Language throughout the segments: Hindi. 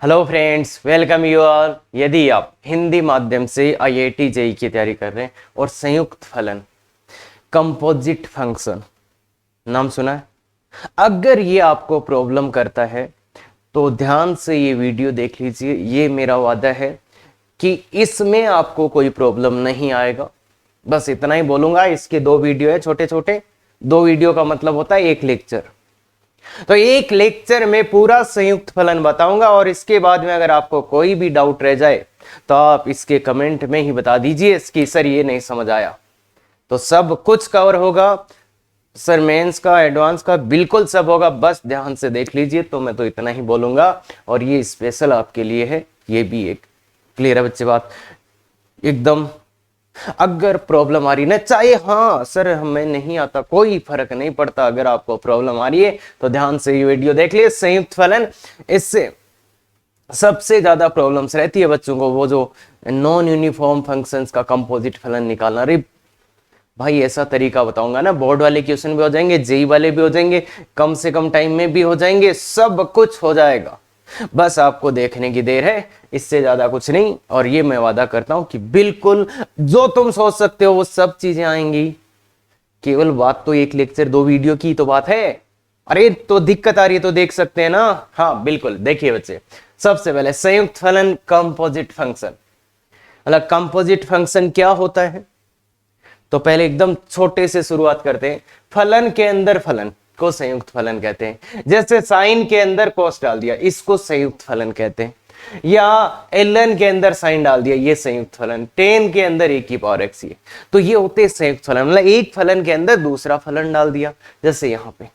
Hello friends, welcome you all. यदि आप हिंदी माध्यम से आईआईटी जेईई की तैयारी कर रहे हैं और संयुक्त फलन कंपोजिट फंक्शन नाम सुना है, अगर ये आपको प्रॉब्लम करता है तो ध्यान से ये वीडियो देख लीजिए। ये मेरा वादा है कि इसमें आपको कोई प्रॉब्लम नहीं आएगा। बस इतना ही बोलूंगा। इसके 2 वीडियो है, छोटे छोटे 2 वीडियो का मतलब होता है 1 लेक्चर। तो एक लेक्चर में पूरा संयुक्त फलन बताऊंगा और इसके बाद में अगर आपको कोई भी डाउट रह जाए तो आप इसके कमेंट में ही बता दीजिए कि सर ये नहीं समझ आया। तो सब कुछ कवर होगा सर, मेंस का, एडवांस का, बिल्कुल सब होगा। बस ध्यान से देख लीजिए। तो मैं तो इतना ही बोलूंगा और ये स्पेशल आपके लिए है। ये भी एक क्लियर है बच्चे बात एकदम। अगर प्रॉब्लम आ रही ना, चाहे हाँ सर हमें नहीं आता, कोई फर्क नहीं पड़ता। अगर आपको प्रॉब्लम आ रही है तो ध्यान से ये वीडियो देख लिए। संयुक्त फलन, इससे सबसे ज्यादा प्रॉब्लम्स रहती है बच्चों को, वो जो नॉन यूनिफॉर्म फंक्शंस का कंपोजिट फलन निकालना। अरे भाई ऐसा तरीका बताऊंगा ना, बोर्ड वाले क्वेश्चन भी हो जाएंगे, जेईई वाले भी हो जाएंगे, कम से कम टाइम में भी हो जाएंगे, सब कुछ हो जाएगा। बस आपको देखने की देर है, इससे ज्यादा कुछ नहीं। और ये मैं वादा करता हूं कि बिल्कुल जो तुम सोच सकते हो वो सब चीजें आएंगी। केवल बात तो एक लेक्चर 2 वीडियो की तो बात है। अरे तो दिक्कत आ रही है तो देख सकते हैं ना। हाँ बिल्कुल, देखिए बच्चे, सबसे पहले संयुक्त फलन कंपोजिट फंक्शन। मतलब कंपोजिट फंक्शन क्या होता है, तो पहले एकदम छोटे से शुरुआत करते हैं। फलन के अंदर फलन को संयुक्त फलन कहते हैं। जैसे साइन के अंदर कोस डाल दिया, इसको संयुक्त फलन कहते हैं। या ln के अंदर साइन डाल दिया, ये संयुक्त फलन। tan के अंदर e⁻x, ये तो ये होते हैं संयुक्त फलन। मतलब एक फलन के अंदर दूसरा फलन डाल दिया, जैसे यहां पे।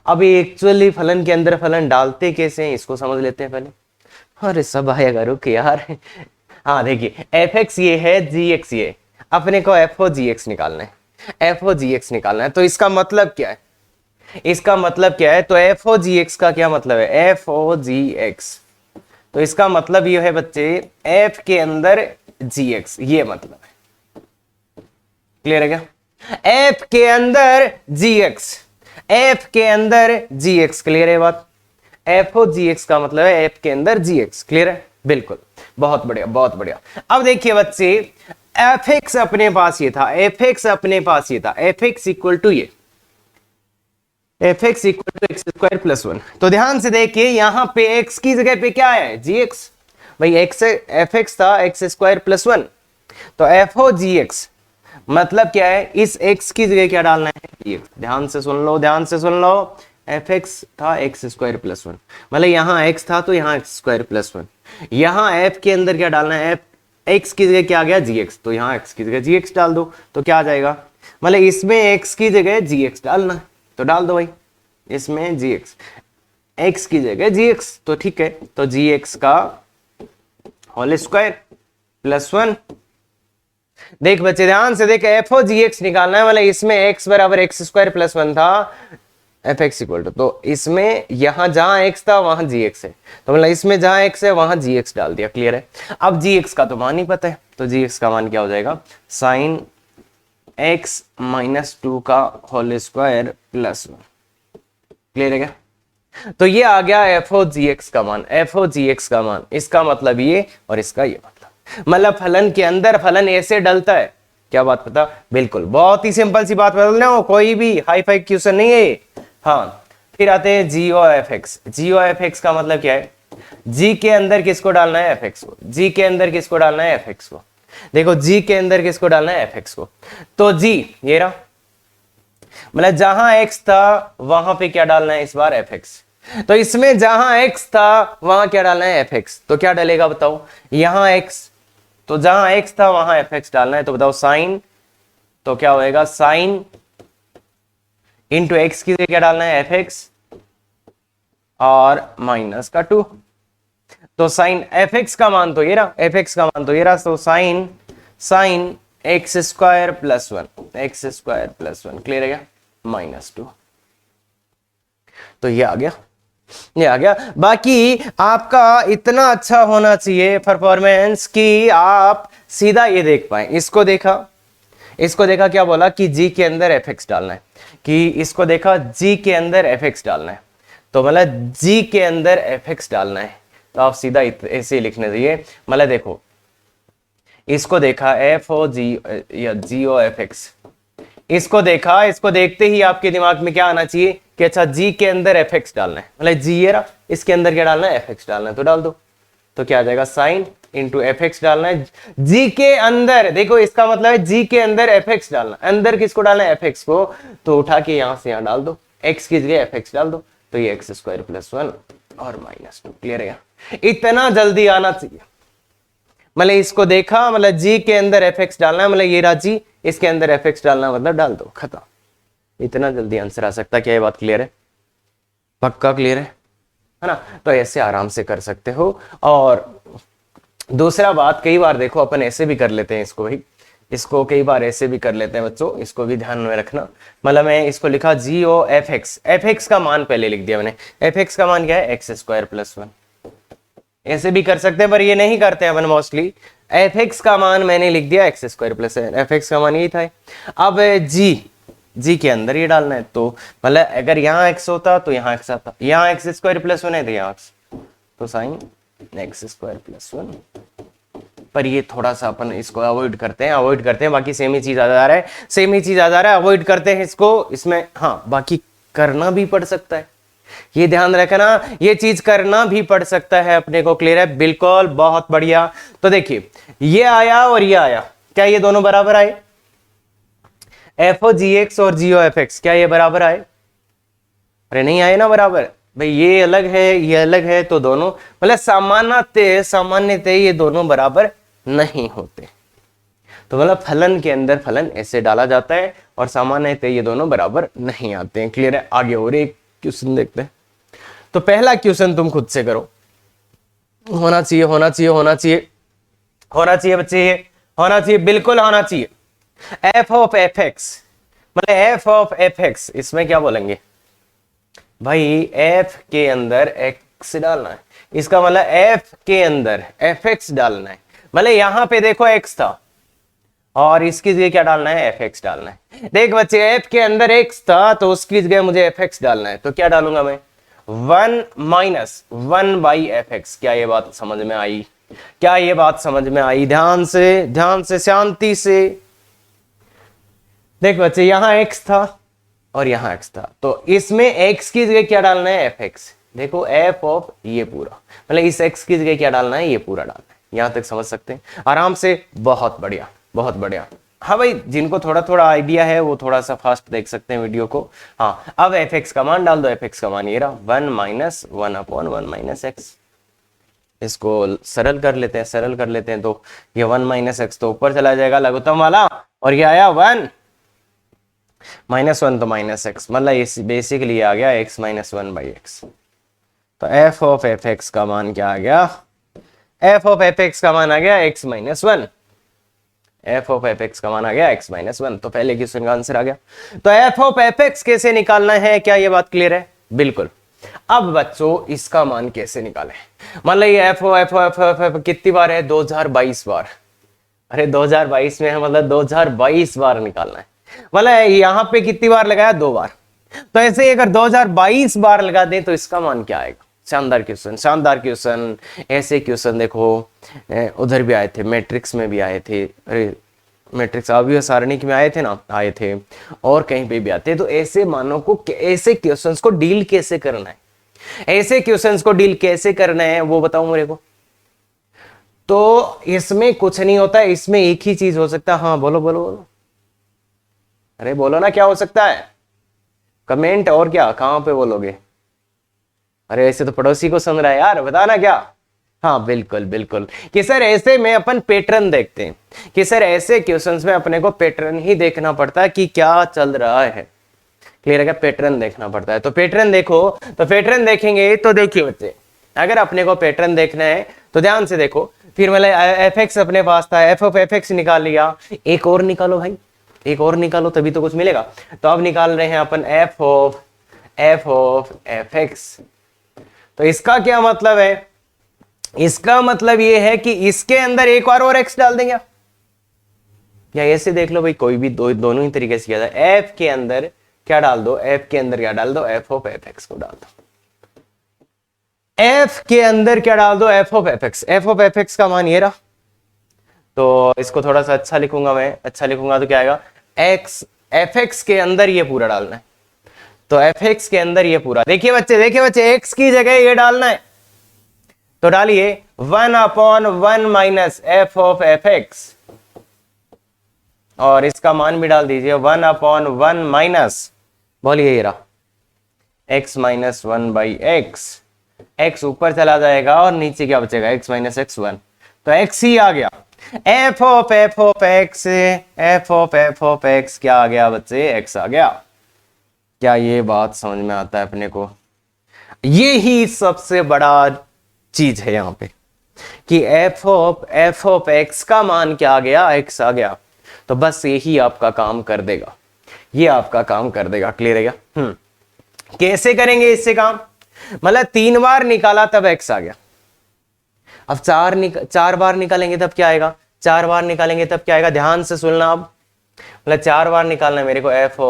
अब एक्चुअली फलन के अंदर फलन डालते कैसे हैं इसको समझ लेते हैं पहले। अरे सब आएगा, रुक यार। हाँ देखिए, fx ये है, gx ये, अपने को f(g(x) निकालना है। f(g(x) निकालना है तो इसका मतलब क्या है, इसका मतलब क्या है, तो f(g(x) का क्या मतलब है, f(g(x), तो इसका मतलब ये है बच्चे f के अंदर gx, ये मतलब है। क्लियर है क्या, f के अंदर gx, f के अंदर gx। क्लियर है बात, f(g(x) का मतलब है f के अंदर gx। क्लियर है, बिल्कुल, बहुत बढ़िया बहुत बढ़िया। अब देखिए बच्चे, fx अपने पास ये था, fx अपने पास ये था, fx इक्वल टू ये, fx इक्वल टू x² + 1। तो ध्यान से देखिए, यहां पे x की जगह पे क्या है, gx। भाई x fx था x² + 1, तो f(g(x) मतलब क्या है, इस x की जगह क्या डालना है, gx। ध्यान से सुन लो, ध्यान से सुन लो। fx था x² + 1, मतलब यहां x था तो यहां x² + 1। यहां f के अंदर क्या डालना है, x की जगह क्या आ गया, gx, तो यहां x की जगह gx डाल दो तो क्या आ जाएगा। मतलब इसमें x की जगह gx डालना है तो डाल दो भाई, इसमें gx, x की जगह gx, तो ठीक है। तो gx का होल स्क्वायर + 1। देख बच्चे ध्यान से देख, f(g(x) निकालना है। मतलब इसमें x = x² + 1 था, fx इक्वल टू, तो इसमें यहां जहां x था वहां gx है, तो मतलब इसमें जहां x है वहां gx डाल दिया। क्लियर है। अब gx का तो मान ही पता है, तो gx का मान क्या हो जाएगा, sin x - 2 का होल स्क्वायर + 1। क्लियर है क्या, तो ये आ गया f(g(x) का मान, f(g(x) का मान। इसका मतलब ये और इसका ये मतलब फलन के अंदर फलन ऐसे डलता है। क्या बात पता, बिल्कुल बहुत ही सिंपल सी बात बदल रहे हो, कोई भी हाई फाई क्वेश्चन नहीं है। हाँ, फिर आते हैं g(f(x). g(f(x) का मतलब क्या है, g के अंदर किसको डालना है, fx को। g के अंदर किसको डालना है, fx को। देखो g के अंदर किसको डालना है, fx को। तो g ये रहा, मतलब जहां x था वहां पे क्या डालना है इस बार, fx। तो इसमें जहां x था वहां क्या डालना है, fx। तो क्या डालेगा बताओ, यहां x, तो जहां x था वहां fx डालना है, तो बताओ साइन, तो क्या होएगा, साइन इंटू x की जगह क्या डालना है, fx और -2। तो साइन fx का मान तो ये रहा, fx का मान तो ये रहा, तो साइन x² + 1, x² + 1। क्लियर है क्या, -2। तो ये आ गया, ये आ गया। बाकी आपका इतना अच्छा होना चाहिए परफॉर्मेंस कि आप सीधा ये देख पाए। इसको देखा, इसको देखा, क्या बोला कि g के अंदर fx डालना है, कि इसको देखा g के अंदर fx डालना है, तो मतलब g के अंदर fx डालना है, तो आप सीधा ऐसे ही लिखने दीजिए। मतलब देखो इसको देखा f ओ g या g ओ fx, इसको देखा, इसको देखते ही आपके दिमाग में क्या आना चाहिए कि अच्छा g के अंदर fx डालना है, मतलब g ये रहा, इसके अंदर क्या डालना है fx डालना है, तो डाल दो। तो क्या आ जाएगा साइन इंटू fx डालना है g के अंदर, देखो इसका मतलब है g के अंदर fx डालना, अंदर किसको डालना है fx को, तो उठा के यहां से यहां डाल दो, x की जगह fx डाल दो, तो ये x स्क्वायर प्लस 1 और माइनस 2। क्लियर है? इतना जल्दी आना चाहिए। मतलब इसको देखा, मतलब g के अंदर fx डालना है, मतलब ये रहा g, इसके अंदर fx डालना, मतलब डाल दो, खत्म। इतना जल्दी आंसर आ सकता है। क्या ये बात क्लियर है? पक्का क्लियर है ना? तो ऐसे आराम से कर सकते हो। और दूसरा बात, कई बार देखो अपन ऐसे भी कर लेते हैं इसको भाई, इसको कई बार ऐसे भी कर लेते हैं बच्चों, इसको भी ध्यान में रखना। मतलब मैं इसको लिखा जी ओ एफ एक्स का मान पहले लिख दिया मैंने, एफ एक्स का मान क्या है एक्स स्क्वायर प्लस 1। ऐसे भी कर सकते हैं पर ये नहीं करते हैं अपन मोस्टली। एफ एक्स का मान मैंने लिख दिया x square plus 1, F x का मान यही था। अब जी के अंदर ये डालना है, तो मतलब अगर यहाँ एक्स होता तो यहाँ एक्स आता, यहाँ एक्स स्क्वायर प्लस 1 है तो यहाँ एक्स, तो साइन एक्स स्क्वायर प्लस 1। पर ये थोड़ा सा अपन इसको अवॉइड करते हैं, बाकी सेम ही चीज आ जा रहा है, अवॉइड करते हैं इसको इसमें। हाँ बाकी करना भी पड़ सकता है, ये ध्यान रखना, ये चीज करना भी पड़ सकता है अपने को। क्लियर है? बिल्कुल, बहुत बढ़िया। तो देखिए ये आया और ये आया, क्या ये दोनों बराबर आए? एफ ओ जी एक्स और जी ओ एफ एक्स, क्या ये बराबर आए? अरे नहीं आए ना बराबर भाई, ये अलग है ये अलग है, तो दोनों मतलब सामान्यतः ये दोनों बराबर नहीं होते। तो मतलब फलन के अंदर फलन ऐसे डाला जाता है और सामान्यतः ये दोनों बराबर नहीं आते हैं। क्लियर है? आगे और एक क्वेश्चन देखते हैं। तो पहला क्वेश्चन तुम खुद से करो, होना चाहिए बच्चे, ये होना चाहिए, बिल्कुल होना चाहिए। एफ ऑफ एफ एक्स, मतलब एफ ऑफ एफ एक्स, इसमें क्या बोलेंगे भाई, एफ के अंदर एक्स डालना है, इसका मतलब एफ के अंदर एफ एक्स डालना है। मतलब यहां पे देखो एक्स था और इसकी जगह क्या डालना है, एफ एक्स डालना है। देख बच्चे, एफ के अंदर एक्स था तो उसकी जगह मुझे एफ एक्स डालना है, तो क्या डालूंगा मैं, 1 माइनस 1 बाई एफ एक्स। क्या ये बात समझ में आई? ध्यान से शांति से देख बच्चे, यहां एक्स था और यहां एक्स था, तो इसमें एक्स की जगह क्या डालना है, एफ एक्स। देखो एफ ऑफ ये पूरा, मतलब इस एक्स की जगह क्या डालना है, ये पूरा डालना है। यहां तक समझ सकते हैं आराम से? बहुत बढ़िया। हाँ भाई, जिनको थोड़ा थोड़ा आइडिया है वो थोड़ा सा फास्ट देख सकते हैं वीडियो को। हाँ अब एफ एक्स का मान डाल दो, एफ एक्स का मान ये रहा 1 माइनस 1 अपॉन 1 माइनस एक्स। इसको सरल कर लेते हैं, तो ये 1 माइनस एक्स तो ऊपर चला जाएगा लघुत्तम वाला, और ये आया 1 माइनस 1 तो माइनस एक्स, मतलब ये बेसिकली आ गया x माइनस 1 बाई एक्स। तो f ऑफ एफ एक्स का मान क्या आ गया, f ऑफ एफ एक्स का मान आ गया x minus 1, f of F x का मान आ गया x माइनस 1। तो पहले क्वेश्चन का आंसर आ गया। तो f ऑफ एफ एक्स कैसे निकालना है, क्या ये बात क्लियर है? बिल्कुल। अब बच्चों इसका मान कैसे निकालें, मतलब ये f कितनी बार है, 2022 बार। अरे 2022 में है, मतलब 2022 बार निकालना है, मतलब यहां पे कितनी बार लगाया, 2 बार। तो ऐसे ही अगर 2022 बार लगा दें तो इसका मान क्या आएगा? शानदार क्वेश्चन। ऐसे क्वेश्चन देखो उधर भी आए थे, मैट्रिक्स में भी आए थे, अरे मैट्रिक्स अवयव सारणिक में आए थे ना, आए थे, और कहीं पे भी आते हैं। तो ऐसे मानों को, ऐसे क्वेश्चंस को डील कैसे करना है, वो बताओ मेरे को। तो इसमें कुछ नहीं होता है, इसमें एक ही चीज हो सकता है। हाँ बोलो, अरे बोलो ना, क्या हो सकता है? कमेंट, और क्या, कहां पे बोलोगे? अरे ऐसे तो पड़ोसी को सुन रहा है यार, बताना क्या। हाँ बिल्कुल कि सर ऐसे में अपन पैटर्न देखते हैं, कि सर ऐसे क्वेश्चंस में अपने को पैटर्न ही देखना पड़ता है कि क्या चल रहा है। क्लियर है? क्या पैटर्न देखना पड़ता है? तो पैटर्न देखो, तो पैटर्न देखेंगे तो देखिए बच्चे, अगर अपने को पैटर्न देखना है तो ध्यान से देखो। फिर मतलब एफ एक्स अपने पास था, एफ ऑफ एफ एक्स निकाल लिया, एक और निकालो भाई, एक और निकालो तभी तो कुछ मिलेगा। तो अब निकाल रहे हैं अपन एफ ऑफ एफ एक्स। तो इसका क्या मतलब है? इसका मतलब ये है कि इसके अंदर एक बार और एक्स डाल देंगे, या ऐसे देख लो भाई, कोई भी दोनों ही तरीके से किया जाए। एफ के अंदर क्या डाल दो, एफ के अंदर क्या डाल दो, एफ ऑफ एफ एक्स को डाल दो। एफ के अंदर क्या डाल दो, F of F x. F of F x का मान ये रहा, तो इसको थोड़ा सा अच्छा लिखूंगा मैं, अच्छा लिखूंगा तो क्या आएगा, एक्स एफ एक्स के अंदर ये पूरा डालना है। तो एफ एक्स के अंदर ये पूरा, देखिए बच्चे, देखिए बच्चे, एक्स की जगह ये डालना है, तो डालिए 1/1 minus F of F x, और इसका मान भी डाल दीजिए 1/1 माइनस, बोलिए ये रहा x minus 1 by x. X ऊपर चला जाएगा और नीचे क्या बचेगा, x माइनस एक्स 1, तो x ही आ गया। F of x, F of x क्या आ गया बच्चे, x आ गया। क्या ये बात समझ में आता है अपने को? ये ही सबसे बड़ा चीज है यहाँ पे कि एफ ऑफ एक्स का मान क्या आ गया, x आ गया। तो बस यही आपका काम कर देगा, ये आपका काम कर देगा। क्लियर है क्या? कैसे करेंगे इससे काम, मतलब 3 बार निकाला तब x आ गया। अब 4 बार निकालेंगे तब क्या आएगा, 4 बार निकालेंगे तब क्या आएगा, ध्यान से सुनना। अब मतलब 4 बार निकालना है मेरे को एफ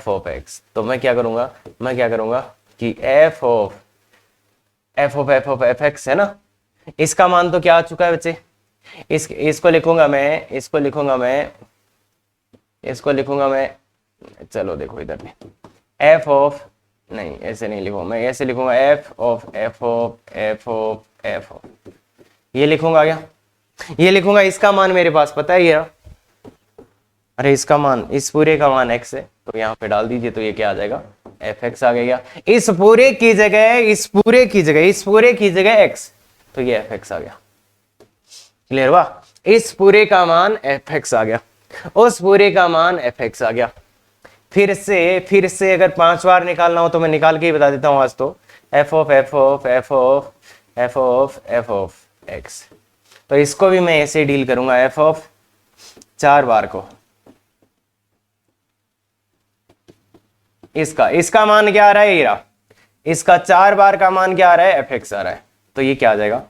ऑफ एक्स। तो मैं क्या करूंगा, मैं क्या करूंगा कि एफ ऑफ एफ एक्स है ना, इसका मान तो क्या आ चुका है बच्चे, इसको लिखूंगा मैं, चलो देखो इधर में, एफ ऑफ, नहीं ऐसे नहीं लिखूंगा मैं, ऐसे लिखूंगा एफ ऑफ, ये लिखूंगा क्या, ये लिखूंगा। इसका मान मेरे पास पता है ये, अरे इसका मान, इस पूरे का मान x है, तो यहाँ पे डाल दीजिए, तो ये क्या आ जाएगा, एफ एक्स आ गया। इस पूरे की जगह x, तो ये एफ एक्स आ गया। क्लियर हुआ? इस पूरे का मान एफ एक्स आ गया, उस पूरे का मान एफ एक्स आ गया। फिर से अगर 5 बार निकालना हो तो मैं निकाल के ही बता देता हूं आज तो, एफ ऑफ एक्स। तो इसको भी मैं ऐसे डील करूंगा, एफ ऑफ 4 बार को, इसका मान क्या आ रहा है, ये रहा, इसका 4 बार का मान क्या आ रहा है, एफ एक्स आ रहा है। तो ये क्या आ जाएगा,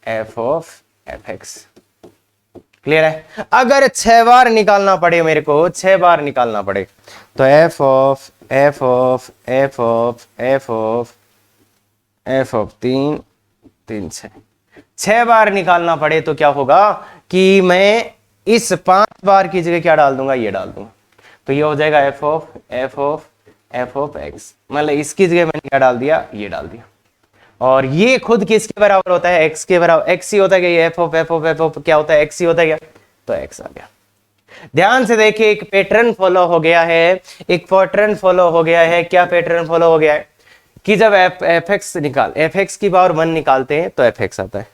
F of F x. Clear है? अगर 6 बार निकालना पड़े मेरे को, 6 बार निकालना पड़े, तो एफ ऑफ 3 3 6 बार निकालना पड़े तो क्या होगा कि मैं इस 5 बार की जगह क्या डाल दूंगा, ये डाल दूंगा। तो ये हो जाएगा एफ ऑफ एक्स, मतलब इसकी जगह मैंने क्या डाल दिया, ये डाल दिया। और ये खुद किसके बराबर होता है, एक्स के बराबर, एक्स ही होता है। ये एफ ऑफ क्या होता है, एक्स ही होता है क्या, तो एक्स आ गया। ध्यान से देखिए, एक पैटर्न फॉलो हो गया है, क्या पैटर्न फॉलो हो गया है कि जब एफ एक्स की पावर 1 निकालते हैं तो एफ एक्स आता है,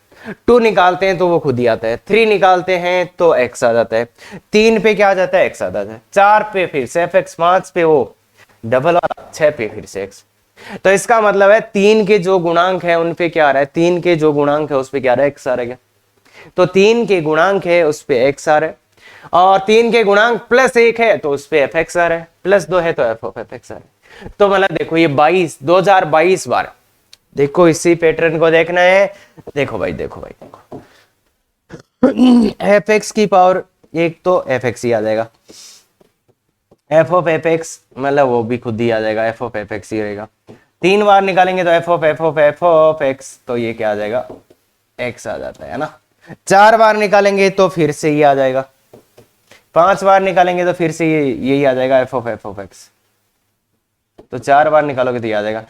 2 निकालते हैं तो वो खुद ही आता है, 3 निकालते हैं तो एक्स आ जाता है, 3 पे क्या आ जाता है, एक्स आ जाता है, 4 पे फिर से एफ एक्स, 5 पे वो डबल वाला, 6 पे फिर से एक्स। तो इसका मतलब है 3 के जो गुणांक है उन पे क्या आ रहा है, 3 के जो गुणांक है उस पे क्या आ रहा है, एक्स आ रहा है। तो 3 के गुणांक है उस पे एक्स आ रहा है, और 3 के गुणांक +1 है तो उस पे एफ एक्स आ रहा है, +2 है तो एफ ऑफ एफ एक्स आ रहा है। तो मतलब देखो ये 2022 बार, देखो इसी पैटर्न को देखना है। देखो भाई एफ एक्स की पावर 1 तो एफ एक्स ही आ जाएगा, एफ ऑफ एफ एक्स मतलब वो भी खुद ही आ जाएगा, एफ ऑफ एफ एक्स ही रहेगा। 3 बार निकालेंगे तो एफ ऑफ एक्स, तो ये क्या आ जाएगा, एक्स आ जाता है ना। 4 बार निकालेंगे तो फिर से ये आ जाएगा, 5 बार निकालेंगे तो फिर से यही आ जाएगा, एफ ऑफ एक्स। तो 4 बार निकालोगे तो ये आ जाएगा,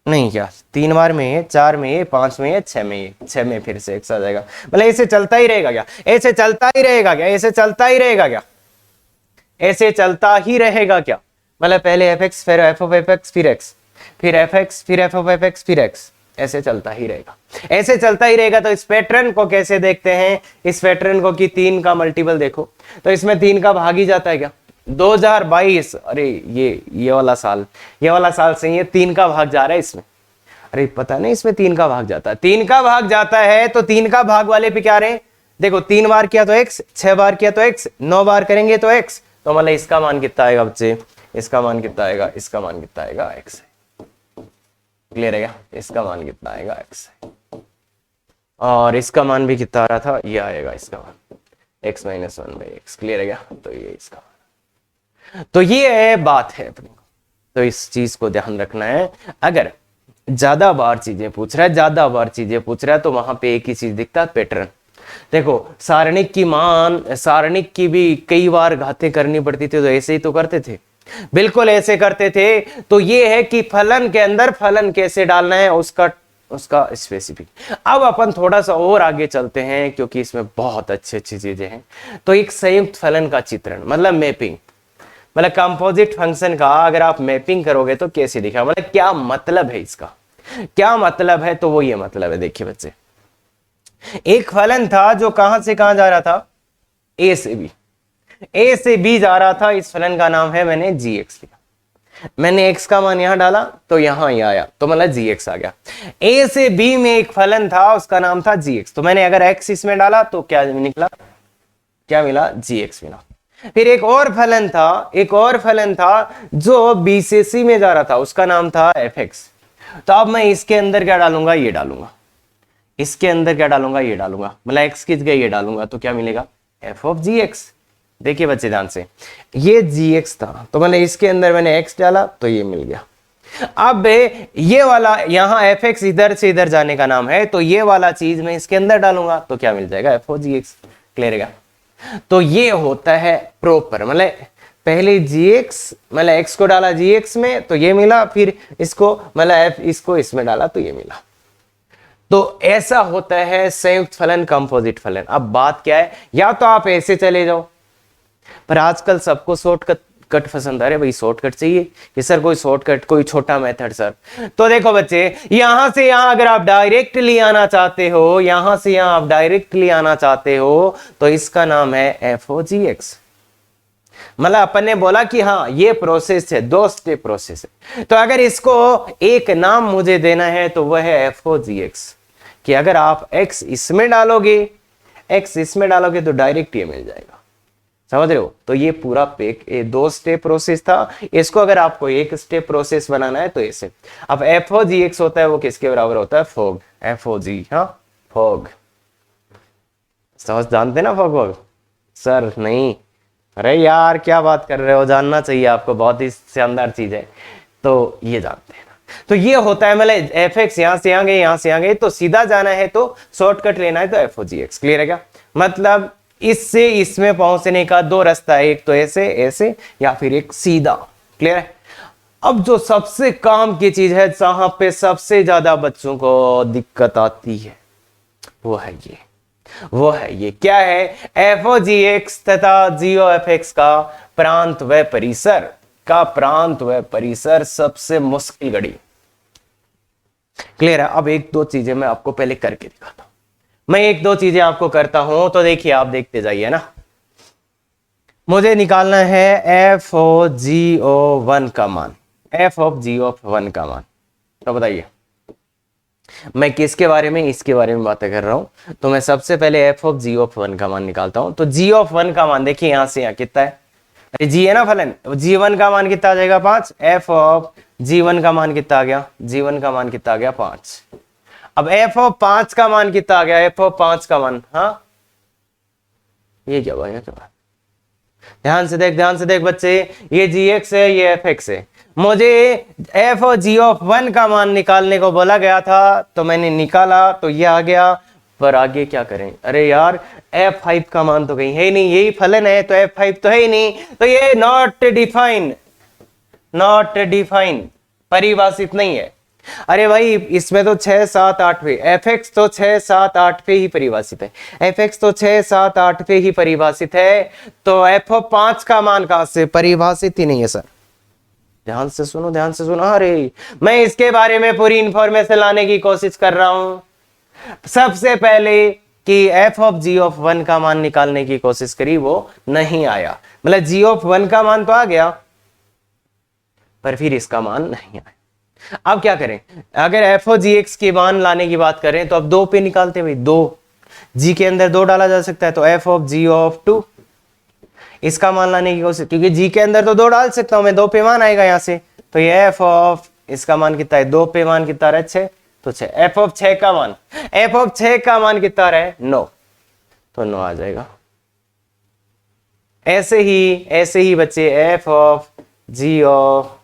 नहीं क्या 3 बार में ये, 4 में ये, 5 में ये, 6 में ये, 6 में फिर से एक्स आ जाएगा। मतलब ऐसे चलता ही रहेगा क्या, ऐसे चलता ही रहेगा क्या, मतलब पहले एफ एक्स, फिर एफ ऑफ एफ एक्स, फिर एक्स, फिर एफ एक्स, फिर एफ ऑफ एफ एक्स, फिर एक्स, ऐसे चलता ही रहेगा। तो इस पैटर्न को कैसे देखते हैं, इस पैटर्न को कि 3 का मल्टीपल देखो, तो इसमें 3 का भाग ही जाता है क्या, 2022, अरे ये वाला साल सही है, 3 का भाग जा रहा है इसमें, अरे पता नहीं इसमें 3 का भाग जाता है, 3 का भाग जाता है, तो 3 का भाग वाले पे क्या रहे, देखो 3 बार किया तो एक्स, 6 बार किया तो एक्स, 9 बार करेंगे तो एक्स, तो मतलब इसका मान कितना आएगा बच्चे, इसका मान कितना आएगा, एक्स। क्लियर है क्या, इसका मान कितना आएगा, एक्स। और इसका मान भी कितना आ रहा था, ये आएगा इसका मान x minus 1 by x. Clear है क्या, तो ये इसका मान, तो ये बात है अपने को, तो इस चीज को ध्यान रखना है। अगर ज्यादा बार चीजें पूछ रहा है, ज्यादा बार चीजें पूछ रहा है, तो वहां पे एक ही चीज दिखता है, पैटर्न। देखो सारणिक की भी कई बार घातें करनी पड़ती थी, तो ऐसे ही तो करते थे, बिल्कुल ऐसे करते थे। तो ये है कि फलन के अंदर फलन कैसे डालना है, उसका उसका स्पेसिफिक। अब अपन थोड़ा सा और आगे चलते हैं, क्योंकि इसमें बहुत अच्छी अच्छी चीजें हैं। तो एक संयुक्त फलन का चित्रण, मतलब मैपिंग, मतलब कंपोजिट फंक्शन का अगर आप मैपिंग करोगे तो कैसे दिखा, मतलब क्या मतलब है इसका, क्या मतलब है, तो वो ये मतलब है। देखिए बच्चे, एक फलन था जो कहां से कहां जा रहा था, ए से बी, ए से बी जा रहा था। इस फलन का नाम है, मैंने जी एक्स लिया, मैंने x का मान यहां डाला तो यहां ही आया, तो मतलब जी एक्स आ गया। a से b में एक फलन था, उसका नाम था जी एक्स, तो मैंने अगर x इसमें डाला तो क्या निकला, क्या मिला, जी एक्स मिला। फिर एक और फलन था, एक और फलन था जो b से c में जा रहा था, उसका नाम था एफ एक्स। तो अब मैं इसके अंदर क्या डालूंगा, ये डालूंगा, इसके अंदर क्या डालूंगा, ये डालूंगा, मतलब x की जगह ये डालूंगा, तो क्या मिलेगा, एफ ऑफ जी एक्स। देखिए बच्चे ध्यान से, ये gx था, तो मैंने इसके अंदर मैंने x डाला तो ये मिल गया। अब ये वाला यहां fx इधर से इधर जाने का नाम है, तो ये वाला चीज मैं इसके अंदर डालूंगा तो क्या मिल जाएगा, f of gx। क्लियर है? तो ये होता है प्रॉपर, मतलब पहले gx, मतलब x को डाला gx में तो ये मिला, फिर इसको मतलब f इसको इसमें डाला तो ये मिला। तो ऐसा होता है संयुक्त फलन, कंपोजिट फलन। अब बात क्या है, या तो आप ऐसे चले जाओ, पर आजकल सबको शॉर्टकट कट पसंद आ रहे, भाई शॉर्टकट चाहिए कि सर कोई शॉर्टकट, कोई छोटा मेथड सर। तो देखो बच्चे, यहां से यहां अगर आप डायरेक्टली आना चाहते हो, यहां से यहां आप डायरेक्टली आना चाहते हो, तो इसका नाम है एफ ओ जी एक्स। मतलब अपन ने बोला कि हाँ ये प्रोसेस है, दो स्टेप प्रोसेस है, तो अगर इसको एक नाम मुझे देना है तो वह है एफ ओ जी एक्स, कि अगर आप x इसमें डालोगे, x इसमें डालोगे तो डायरेक्ट ये मिल जाएगा। समझ रहे हो? तो ये पूरा पेक ये दो स्टेप प्रोसेस था, इसको अगर आपको एक स्टेप प्रोसेस बनाना है तो ऐसे। अब एफ ओ जी एक्स होता है वो किसके बराबर होता है, फोग, एफ ओ जी, हाँ फोग। समझ, जानते ना फोग वोग? सर नहीं, अरे यार क्या बात कर रहे हो, जानना चाहिए आपको, बहुत ही शानदार चीज है, तो ये जानते हैं। तो ये होता है, मतलब एफ एक्स यहां से यहां गए, यहां से यहां गए, तो सीधा जाना है तो शॉर्टकट लेना है तो एफ ओ जी एक्स। क्लियर है क्या? मतलब इससे इसमें पहुंचने का दो रास्ता है, एक तो ऐसे ऐसे, या फिर एक सीधा। क्लियर है? अब जो सबसे काम की चीज है, जहां पे सबसे ज्यादा बच्चों को दिक्कत आती है, वो है ये, वो है ये, क्या है, एफ ओ जी एक्स तथा जी ओ एफ एक्स का प्रांत व परिसर, का प्रांत व परिसर सबसे मुश्किल घड़ी। क्लियर है? अब एक दो चीजें मैं आपको पहले करके दिखाता हूं, मैं एक दो चीजें आपको करता हूं, तो देखिए आप देखते जाइए ना। मुझे निकालना है एफ ओ जी ओ वन का मान, f of g of one का मान। तो बताइए मैं किसके बारे में, इसके बारे में बातें कर रहा हूं। तो मैं सबसे पहले f of g of one का मान निकालता हूं। तो जी ऑफ वन का मान देखिए यहां से यहां कितना है, अरे जी है ना फलन, जी वन का मान कितना आ जाएगा, 5। एफ ऑफ जी वन का मान कितना आ गया, जी वन का मान कितना आ गया, 5। अब एफ ऑफ 5 का मान कितना आ गया, एफ ऑफ 5 का मान, हाँ ये क्या भाई, क्या, ध्यान से देख, ध्यान से देख बच्चे, ये जी एक्स है, ये एफ एक्स है। मुझे एफ और जी ऑफ वन का मान निकालने को बोला गया था, तो मैंने निकाला तो ये आ गया। पर आगे क्या करें, अरे यार f5 का मान तो कहीं है ही नहीं, यही फलन है तो f5 तो है ही नहीं, तो ये नॉट डिफाइन, नॉट डिफाइन, परिभाषित नहीं है। अरे भाई इसमें तो 6 7 8 पे, एफ एक्स तो 6 7 8 पे ही परिभाषित है, एफ एक्स तो 6 7 8 पे ही परिभाषित है, तो एफ ऑफ 5 का मान कहां से, परिभाषित ही नहीं है सर। ध्यान से सुनो, ध्यान से सुनो, अरे मैं इसके बारे में पूरी इंफॉर्मेशन लाने की कोशिश कर रहा हूं। सबसे पहले कि f of g of one का मान निकालने की कोशिश करी, वो नहीं आया, मतलब जी ऑफ वन का मान तो आ गया पर फिर इसका मान नहीं आया। अब क्या करें, अगर एफ ओ जी एक्स के मान लाने की बात करें तो अब 2 पे निकालते भाई, 2 जी के अंदर 2 डाला जा सकता है, तो एफ ऑफ जी ऑफ 2 इसका मान लाने की कोशिश, क्योंकि जी के अंदर तो 2 डाल सकता हूं मैं, 2 पे मान आएगा यहां से, तो ये एफ ऑफ इसका मान कितना है, 2 पे मान कितना रहा है, 6, तो 6। एफ ऑफ 6 का मान, एफ ऑफ 6 का मान कितना रहा है, 9, तो 9 आ जाएगा। ऐसे ही बच्चे f of g of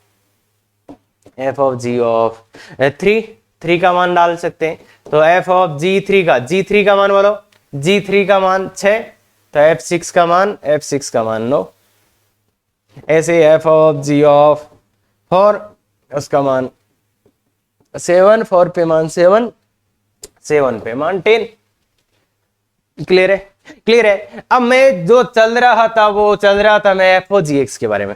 f of g of three, three का मान डाल सकते हैं, तो एफ ऑफ जी थ्री का मान बोलो, जी थ्री का मान 6, तो एफ सिक्स का मान 9। ऐसे एफ ऑफ जी ऑफ 4, उसका मान 7, 4 पे मान 7, 7 पे मान 10। क्लियर है? क्लियर है। अब मैं जो चल रहा था वो चल रहा था मैं एफ ओ जी एक्स के बारे में।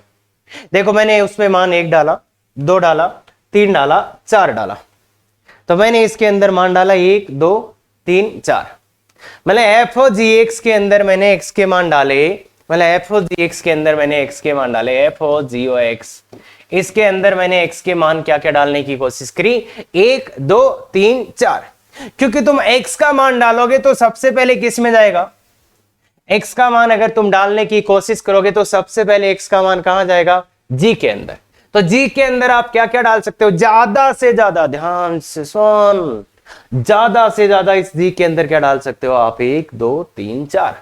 देखो मैंने उसमें मान 1 डाला, 2 डाला, 3 डाला, 4 डाला, तो मैंने इसके अंदर मान डाला 1 2 3 4। मतलब एफ ओ जी एक्स के अंदर मैंने एक्स के मान डाले, मतलब एफ ओ जी एक्स के अंदर मैंने एक्स के मान डाले, एफ ओ जी ओ एक्स, इसके अंदर मैंने एक्स के मान क्या क्या डालने की कोशिश करी, 1 2 3 4। क्योंकि तुम x का मान डालोगे तो सबसे पहले किस में जाएगा, x का मान अगर तुम डालने की कोशिश करोगे तो सबसे पहले x का मान कहां जाएगा, g के अंदर। तो g के अंदर आप क्या क्या डाल सकते हो, ज्यादा से ज्यादा, ध्यान से सुन, ज्यादा से ज्यादा इस g के अंदर क्या डाल सकते हो आप, 1 2 3 4।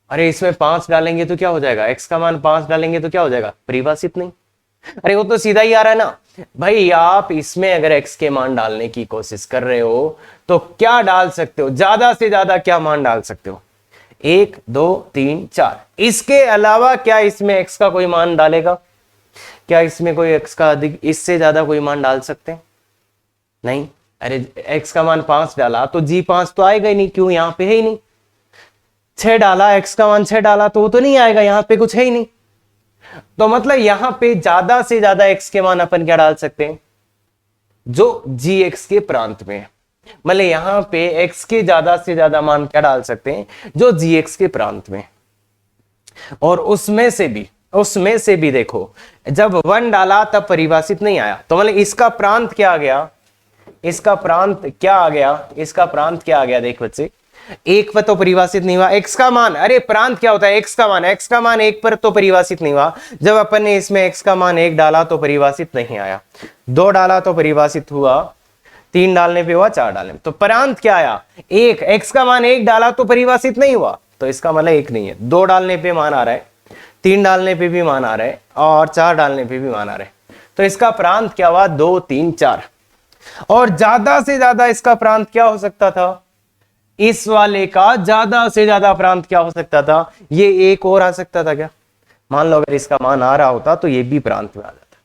अरे इसमें 5 डालेंगे तो क्या हो जाएगा, x का मान 5 डालेंगे तो क्या हो जाएगा, परिभाषित नहीं। अरे वो तो सीधा ही आ रहा है ना भाई। आप इसमें अगर x के मान डालने की कोशिश कर रहे हो तो क्या डाल सकते हो, ज्यादा से ज्यादा क्या मान डाल सकते हो, 1 2 3 4। इसके अलावा क्या इसमें x का कोई मान डालेगा, क्या इसमें कोई x का अधिक, इससे ज्यादा कोई मान डाल सकते हैं, नहीं। अरे x का मान 5 डाला तो जी 5 तो आएगा ही नहीं, क्यों, यहां पे है ही नहीं। 6 डाला, x का मान 6 डाला तो वो तो नहीं आएगा, यहां पे कुछ है ही नहीं। तो मतलब यहां पे ज्यादा से ज्यादा x के मान अपन क्या डाल सकते हैं, जो gx के प्रांत में है। मतलब यहां पे x के ज्यादा से ज्यादा मान क्या डाल सकते हैं, जो gx के प्रांत में। और उसमें से भी देखो, जब 1 डाला तब परिभाषित नहीं आया, तो मतलब इसका प्रांत क्या आ गया, इसका प्रांत क्या आ गया, इसका प्रांत क्या आ गया, देख बच्चे, 1 पर तो परिभाषित नहीं हुआ। x का मान, अरे प्रांत क्या होता है, x का मान 1 पर तो परिभाषित नहीं हुआ। जब अपन ने इसमें x का मान 1 डाला तो परिभाषित नहीं आया, 2 डाला तो परिभाषित हुआ, 3 डालने पे हुआ, 4 डालने पे, तो प्रांत क्या आया, 1। x का मान 1 डाला तो परिभाषित नहीं हुआ, तो इसका मतलब 1 नहीं है। 2 डालने पे मान आ रहा है, 3 डालने पे भी मान आ रहा है, और 4 डालने पे भी मान आ रहा है, तो इसका प्रांत क्या हुआ, 2 3 4। और ज्यादा से ज्यादा इसका प्रांत क्या हो सकता था, इस वाले का ज्यादा से ज्यादा प्रांत क्या हो सकता था, ये एक और आ सकता था क्या, मान लो अगर इसका मान आ रहा होता तो ये भी प्रांत में आ जाता।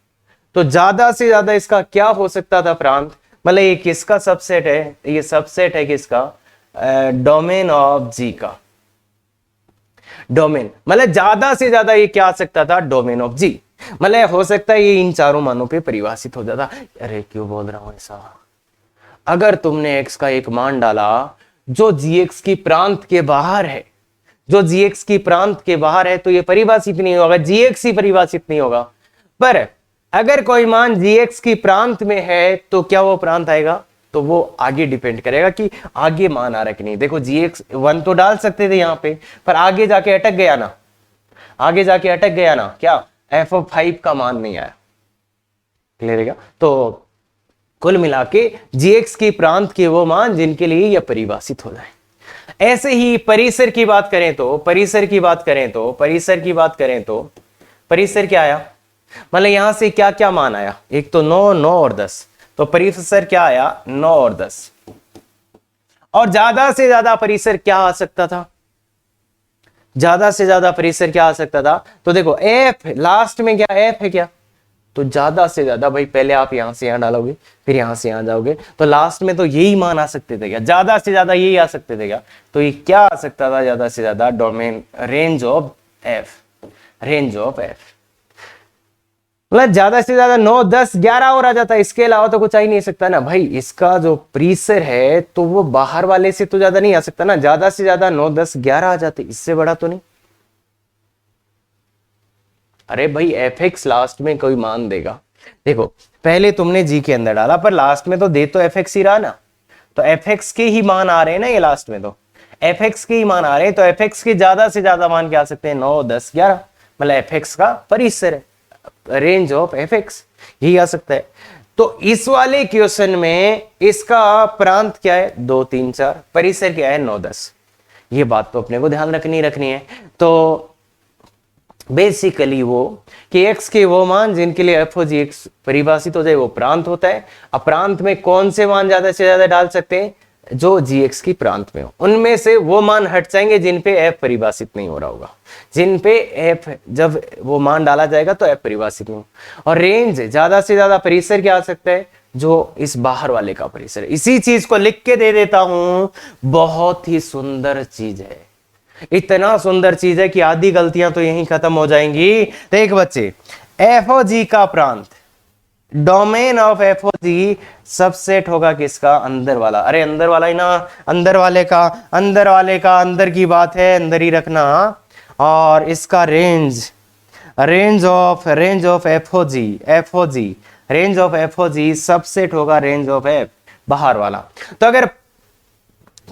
तो ज्यादा से ज्यादा इसका क्या हो सकता था प्रांत, मतलब ये किसका सबसेट है, ये सबसेट है किसका, डोमेन ऑफ जी का। डोमेन मतलब ज्यादा से ज्यादा ये क्या आ सकता था, डोमेन ऑफ जी। मतलब हो सकता है ये इन चारों मानों पे परिभाषित हो जाता। अरे क्यों बोल रहा हूं ऐसा, अगर तुमने x का एक मान डाला जो gx की प्रांत के बाहर है, जो gx की प्रांत के बाहर है, तो ये परिभाषित नहीं होगा, gx ही परिभाषित नहीं होगा। पर अगर कोई मान gx की प्रांत में है तो क्या वो प्रांत आएगा, तो वो आगे डिपेंड करेगा कि आगे मान आ रहा है कि नहीं। देखो gx 1 तो डाल सकते थे यहां पे, पर आगे जाके अटक गया ना, आगे जाके अटक गया ना, क्या f ऑफ 5 का मान नहीं आया। क्लियर है क्या? तो कुल मिला के gx की प्रांत के वो मान जिनके लिए यह परिभाषित हो जाए। ऐसे ही परिसर की बात करें तो, परिसर क्या आया, मतलब यहां से क्या क्या मान आया, एक तो 9 9 और 10, तो परिसर क्या आया, 9 और 10। और ज्यादा से ज्यादा परिसर क्या आ सकता था, ज्यादा से ज्यादा परिसर क्या आ सकता था, तो देखो f लास्ट में क्या f है क्या, तो ज्यादा से ज्यादा भाई पहले आप यहां से यहां डालोगे, फिर यहां से यहां जाओगे, तो लास्ट में तो यही मान आ सकते थे क्या, ज्यादा से ज्यादा यही आ सकते थे क्या, तो ये क्या आ सकता था ज्यादा से ज्यादा, domain range of f, range of f। मतलब ज्यादा से ज्यादा 9 10 11 और आ जाता है, इसके अलावा तो कुछ आ ही नहीं सकता ना भाई। इसका जो परिसर है तो वो बाहर वाले से तो ज्यादा नहीं आ सकता ना, ज्यादा से ज्यादा 9 10 11 आ जाते, इससे बड़ा तो नहीं। अरे भाई fx लास्ट में कोई मान देगा, देखो पहले तुमने g के अंदर डाला पर लास्ट में तो दे तो fx ही रहा ना, तो fx के ही मान आ रहे हैं ना, ये लास्ट में तो fx के ही मान आ रहे हैं, तो fx के ज्यादा से ज्यादा मान क्या आ सकते हैं, 9 10 11, मतलब fx का परिसर है, रेंज ऑफ fx यही आ सकता है। तो इस वाले क्वेश्चन में इसका प्रांत क्या है, 2 3 4, परिसर क्या है 9 10। ये बात तो अपने को ध्यान रखनी है। तो बेसिकली वो कि x के वो मान जिनके लिए एफ ओ जी एक्स परिभाषित हो जाए वो प्रांत होता है। अब प्रांत में कौन से मान ज्यादा से ज्यादा डाल सकते हैं, जो जी एक्स की प्रांत में हो, उनमें से वो मान हट जाएंगे जिन पे एफ परिभाषित नहीं हो रहा होगा। जिन पे एफ जब वो मान डाला जाएगा तो एफ परिभाषित नहीं हो। और रेंज ज्यादा से ज्यादा परिसर क्या आ सकता है, जो इस बाहर वाले का परिसर। इसी चीज को लिख के दे देता हूं, बहुत ही सुंदर चीज है, इतना सुंदर चीज है कि आधी गलतियां तो यहीं खत्म हो जाएंगी। देख बच्चे, एफ ओ जी का प्रांत, domain of f o g subset होगा किसका, अंदर वाला। अरे अंदर वाला ही ना, अंदर वाले का, अंदर वाले का, अंदर की बात है, अंदर ही रखना। और इसका range, range of f o g, range of f o g subset होगा रेंज ऑफ एफ, बाहर वाला। तो अगर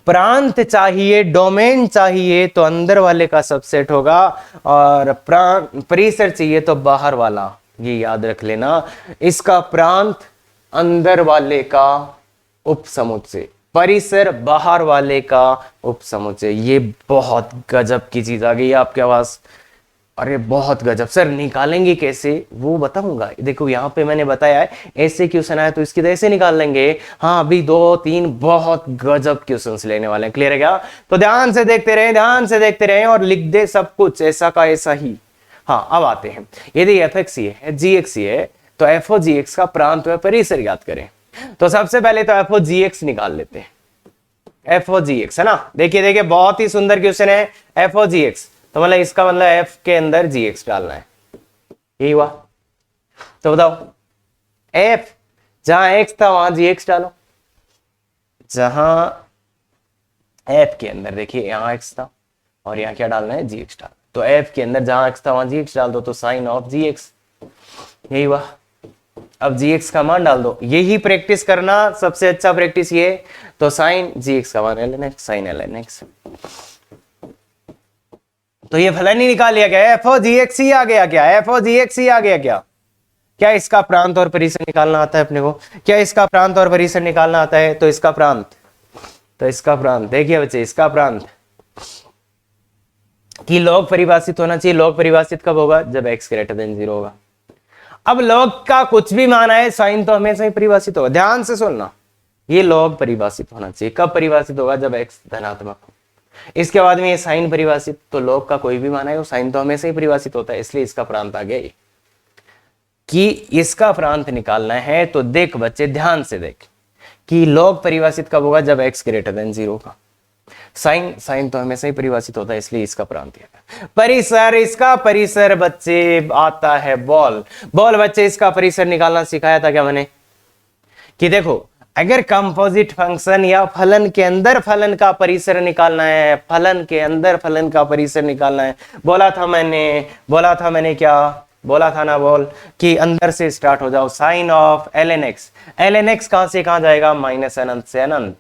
प्रांत चाहिए, डोमेन चाहिए, तो अंदर वाले का सबसेट होगा, और परिसर चाहिए तो बाहर वाला। ये याद रख लेना, इसका प्रांत अंदर वाले का उपसमुच्चय, परिसर बाहर वाले का उपसमुच्चय। ये बहुत गजब की चीज आ गई आपके पास। अरे बहुत गजब। सर निकालेंगे कैसे, वो बताऊंगा। देखो यहाँ पे मैंने बताया है, ऐसे क्वेश्चन आया तो इसकी तो ऐसे निकाल लेंगे। हाँ, अभी 2-3 बहुत गजब क्वेश्चंस लेने वाले हैं। क्लियर है क्या? तो ध्यान से देखते रहे, ध्यान से देखते रहे और लिख दे सब कुछ ऐसा का ऐसा ही। हाँ, अब आते हैं, यदि एफ एक्स ये है, जी एक्स ये है, तो एफ ओ जी एक्स का प्रांत व परिसर याद करें। तो सबसे पहले तो एफ ओ जी एक्स निकाल लेते हैं। एफ ओ जी एक्स है ना, देखिए देखिए बहुत ही सुंदर क्वेश्चन है। एफ ओ जी एक्स तो मतलब इसका मतलब एफ के अंदर जी एक्स डालना है, यही हुआ। तो बताओ, एफ जहां एक्स था वहां जी एक्स डालो। जहां एफ के अंदर देखिए यहां एक्स था और यहां क्या डालना है, जी एक्स डाल। तो एफ के अंदर जहां एक्स था वहां जी एक्स डाल दो, तो साइन ऑफ जी एक्स, यही हुआ। अब जी एक्स का मान डाल दो, यही प्रैक्टिस करना, सबसे अच्छा प्रैक्टिस ये। तो साइन जी एक्स का मान ln x, sine ln x। तो ये फलन ही निकाल लिया गया, एफ ओ जी एक्स ही आ गया क्या, एफ ओ जी एक्स ही आ गया क्या? क्या इसका प्रांत और परिसर निकालना आता है अपने को? क्या इसका प्रांत और परिसर निकालना आता है? तो इसका प्रांत, देखिए बच्चे, इसका प्रांत कि लॉग परिभाषित होना चाहिए। लॉग परिभाषित कब होगा, जब x ग्रेटर देन 0 होगा। अब लॉग का कुछ भी माना है, साइन तो हमेशा ही परिभाषित होगा। ध्यान से सुनना, ये लॉग परिभाषित होना चाहिए। कब परिभाषित होगा, जब x धनात्मक हो। इसके बाद में ये साइन परिभाषित, तो लॉग का कोई भी माना है वो साइन तो हमेशा ही परिभाषित होता है, इसलिए इसका प्रांत आ गया। कि इसका प्रांत निकालना है तो देख बच्चे, ध्यान से देख कि लॉग परिभाषित कब होगा, जब x ग्रेटर देन 0 का। साइन तो हमेशा ही परिभाषित होता है, इसलिए इसका प्रांत है। परिसर, इसका परिसर बच्चे आता है बॉल बच्चे, इसका परिसर निकालना सिखाया था क्या मैंने? कि देखो, अगर कंपोजिट फंक्शन या फलन के अंदर फलन का परिसर निकालना है, फलन के अंदर फलन का परिसर निकालना है, बोला था मैंने क्या बोला था ना, बोल कि अंदर से स्टार्ट हो जाओ। साइन ऑफ ln x कहां से कहां जाएगा, माइनस अनंत से अनंत।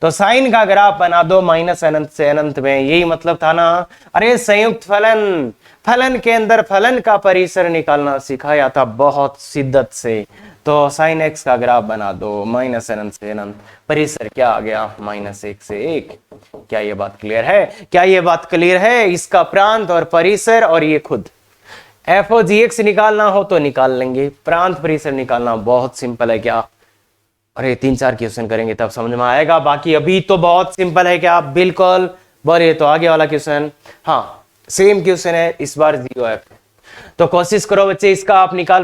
तो साइन का ग्राफ बना दो माइनस अनंत से अनंत में, यही मतलब था ना। अरे संयुक्त फलन के अंदर फलन का परिसर निकालना सिखाया था बहुत शिद्दत से। तो साइन x का ग्राफ बना दो माइनस अनंत से अनंत, परिसर क्या आ गया, -1 से 1। क्या ये बात क्लियर है? इसका प्रांत और परिसर, और ये खुद एफ ओ जी एक्स निकालना हो तो निकाल लेंगे, प्रांत परिसर निकालना बहुत सिंपल है क्या? अरे 3-4 क्वेश्चन करेंगे तब समझ में आएगा, बाकी अभी तो बहुत सिंपल है क्या? बिल्कुल। बोलिए तो आगे वाला क्वेश्चन, हाँ सेम क्वेश्चन है, इस बार जीरो एफ। तो कोशिश करो बच्चे इसका आप निकाल